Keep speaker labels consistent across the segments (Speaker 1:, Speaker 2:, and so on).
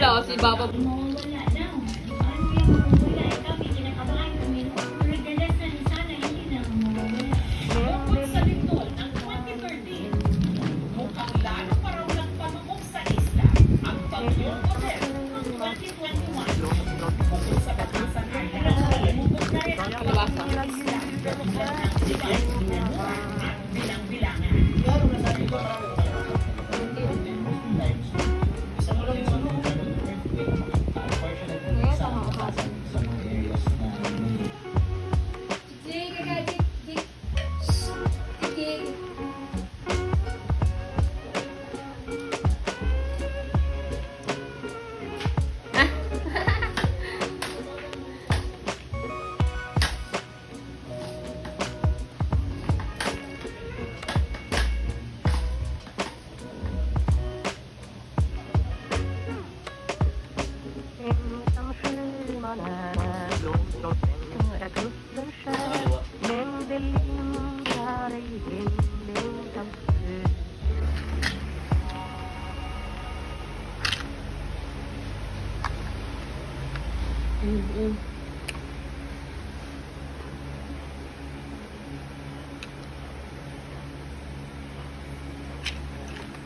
Speaker 1: Wala, si Baba.
Speaker 2: Mawawala daw. Paano yung mawawala? Ikaw, may kinakabahan kami. Regales na ni sana, hindi na mawawala.
Speaker 3: Bukod sa lindol ng 2013, mukhang lalo pa raw nagpamukok sa isla ang bagyong Odette ng 2021. Bukod sa batasan ay lumubog na rin ang bagyong isla. Bigyan ng sibay, binanura at bilang-bilangan.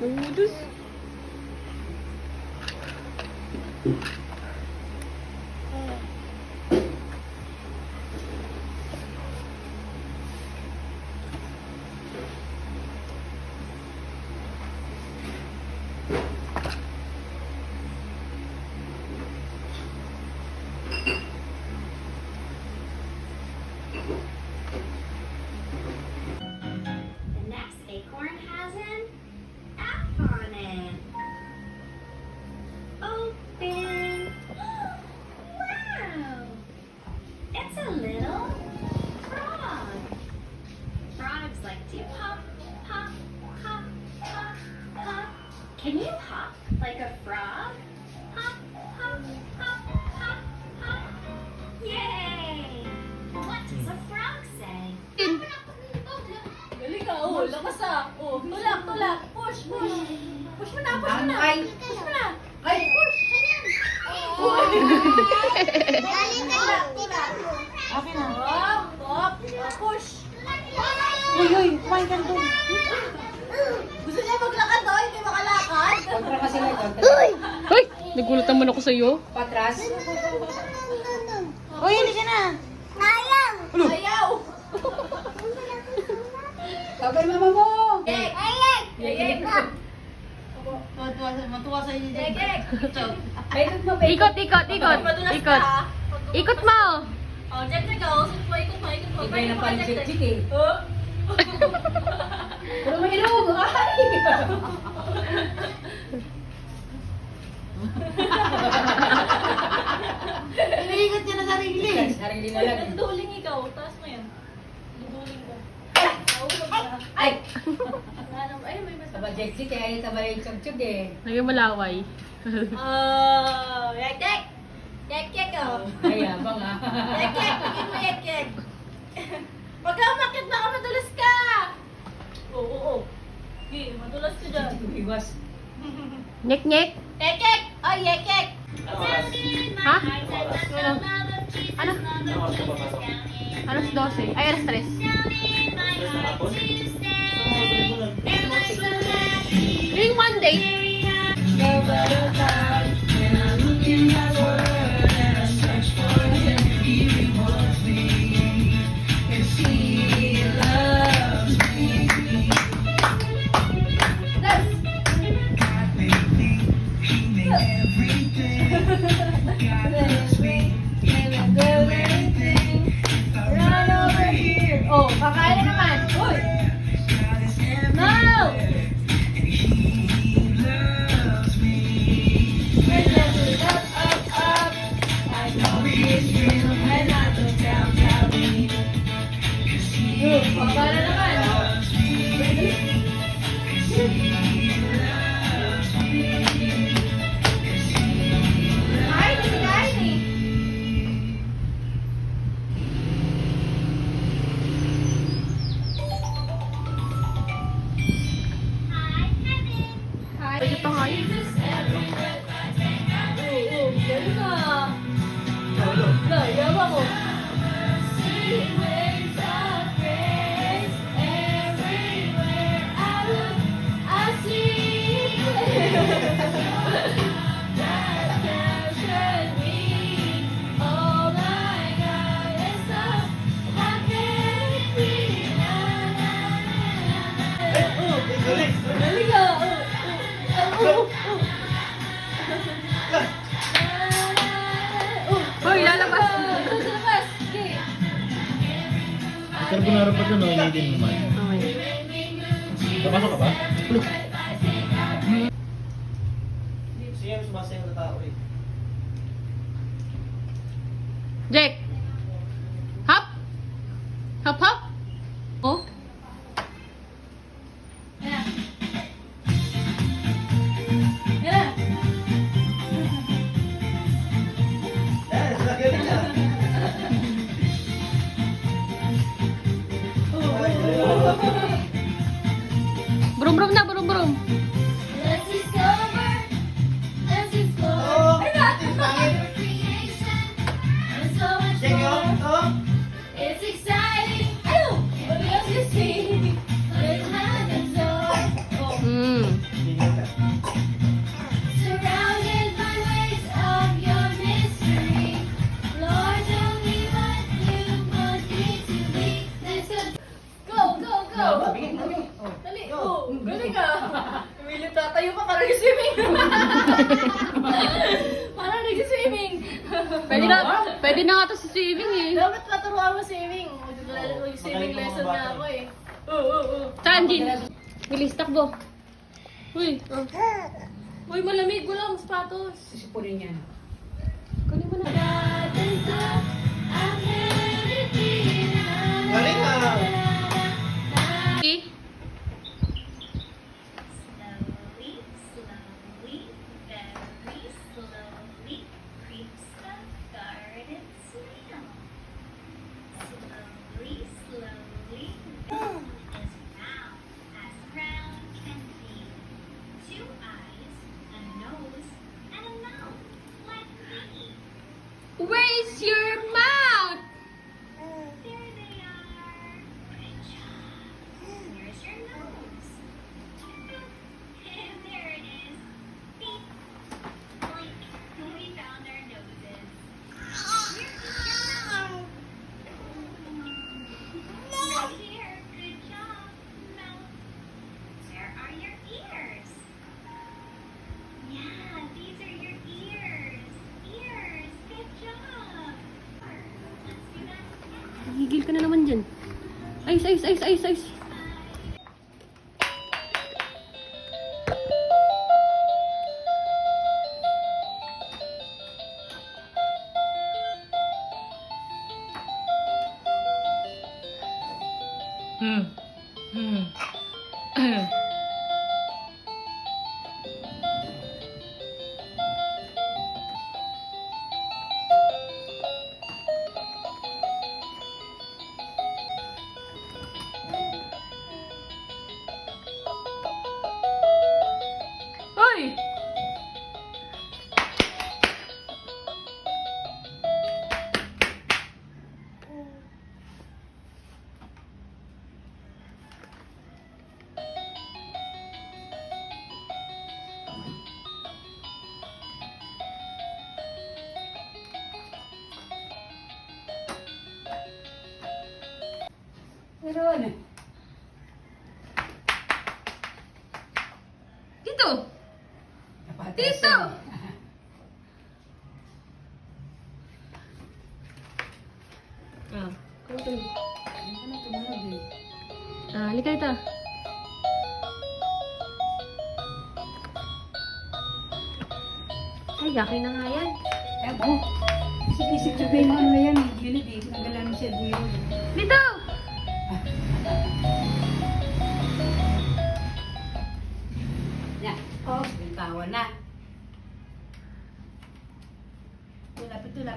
Speaker 1: Udus.
Speaker 2: The next acorn has an app on it. Open. Wow! It's a little frog. Frogs like to hop, hop, hop, hop, hop. Can you hop like a frog? Hop, hop, hop, hop, hop. Yay! What does a frog say?
Speaker 4: Galing ka, oh. Lakas ah. Oh, tulak, tulak. Push, push. Push mo na, push mo na. Push mo na. Ay, push.
Speaker 5: Okay na.
Speaker 4: Hop, hop. Push.
Speaker 5: Uy, uy, kumain ka doon.
Speaker 4: Gusto niya maglakad daw, hindi makalakad.
Speaker 5: Kontra kasi na
Speaker 1: Uy! Nagulat naman ako sa'yo.
Speaker 5: Patras. Uy, hindi ka na.
Speaker 4: Ayaw.
Speaker 5: Tawag mama mo.
Speaker 4: Gek. Gek.
Speaker 5: Matuwa sa inyo dyan.
Speaker 4: Gek.
Speaker 1: Ikot, ikot, ikot.
Speaker 4: Madulas
Speaker 1: Ikot.
Speaker 4: ka.
Speaker 1: Ikot mo!
Speaker 4: Oh, Jack, Jack, oh. Ikot mo, ikot mo, ikot mo.
Speaker 5: Ibay na pa yung chik-chik eh.
Speaker 4: Oh.
Speaker 5: Puro mahilog. Ay! Iniingat niya na sarili. Sarili na lang.
Speaker 4: Duduling ikaw. Taas mo yan. Duduling ka. Nausap ka.
Speaker 5: Ay!
Speaker 4: Ay, may mas.
Speaker 5: Taba chik-chik eh. Ay, taba yung chuk-chuk eh.
Speaker 1: Naging malaway.
Speaker 4: Oh, Jack, Jack. Jack, Jack, oh.
Speaker 5: Ay, abang ah.
Speaker 4: Jack, Jack. Tingin mo, Jack, Jack. Pag umakit, baka madulas ka. Oo, oo. Okay, madulas ka dyan.
Speaker 5: Iwas.
Speaker 1: Nyek, nyek.
Speaker 4: Jack, Jack. Oh, Jack, Jack.
Speaker 1: Ha? Ano? Alas 12. Ay, alas 3. Yung Monday.
Speaker 4: Oh, kakain na naman. Uy! No! Baba na naman. Ay, kasi kain eh.
Speaker 1: Ito nga yun.
Speaker 6: harap pa doon, ulitin mo man.
Speaker 1: Okay.
Speaker 6: Papasok ka ba?
Speaker 7: Siya yung sumasayaw na tao eh.
Speaker 1: Jack! Hop! Hop, hop! Oh?
Speaker 4: Yan. Yan.
Speaker 7: Yan, sinagaling niya.
Speaker 1: Brum-brum na, brum-brum.
Speaker 2: Let's discover. Let's explore.
Speaker 7: Oo, ang pangit.
Speaker 2: Creation. There's so much
Speaker 7: Check yun,
Speaker 2: more.
Speaker 7: oo.
Speaker 2: It's exciting. Ayun! What else you see? Let's have it all.
Speaker 1: Hmm.
Speaker 2: Surrounded by waves of your mystery. Lord, show me what you want me to be. Let's go, go, go.
Speaker 4: Dali. Oh, galing ka. Emilio, tatayo pa parang nag-swimming. Parang nag-swimming.
Speaker 1: Pwede na nga to sa swimming eh.
Speaker 4: Dapat maturuan mo swimming. Swimming lesson na ako eh.
Speaker 1: Saan, Jin? Bilis, takbo. Uy. Uy, malamig. Wala akong sapatos.
Speaker 5: Sisipunin niya.
Speaker 1: Kunin mo na.
Speaker 7: Galing ah.
Speaker 1: Okay.
Speaker 2: Slowly, slowly, very slowly creeps the garden snail. Slowly, slowly, as round can be. 2 eyes, a nose, and a mouth like me.
Speaker 1: Where's your mouth?
Speaker 2: There they are. Good job. Here's your nose. And there it is. Beep. Blink. We found our noses. Here's your mouth. Right here. Good job. Mouth. Where are your ears? Yeah, these are your ears. Ears. Good job. Let's do that again.
Speaker 1: Higil ka na naman dyan. Ice, ice, ice, ice, ice. Hoy!
Speaker 5: Meron.
Speaker 1: Dito!
Speaker 5: Kapatid.
Speaker 1: Dito! Ah, kunti.
Speaker 5: Ano tumunog eh?
Speaker 1: Ah, halika ito. Ay, yakin na nga yan.
Speaker 5: Eh, oh. Isip-isip sabihin mo ano na yan eh. Unit eh. Nagalan mo siya buyo.
Speaker 1: Dito!
Speaker 5: Yan. Oh, bintawan na. Tulap, tulap.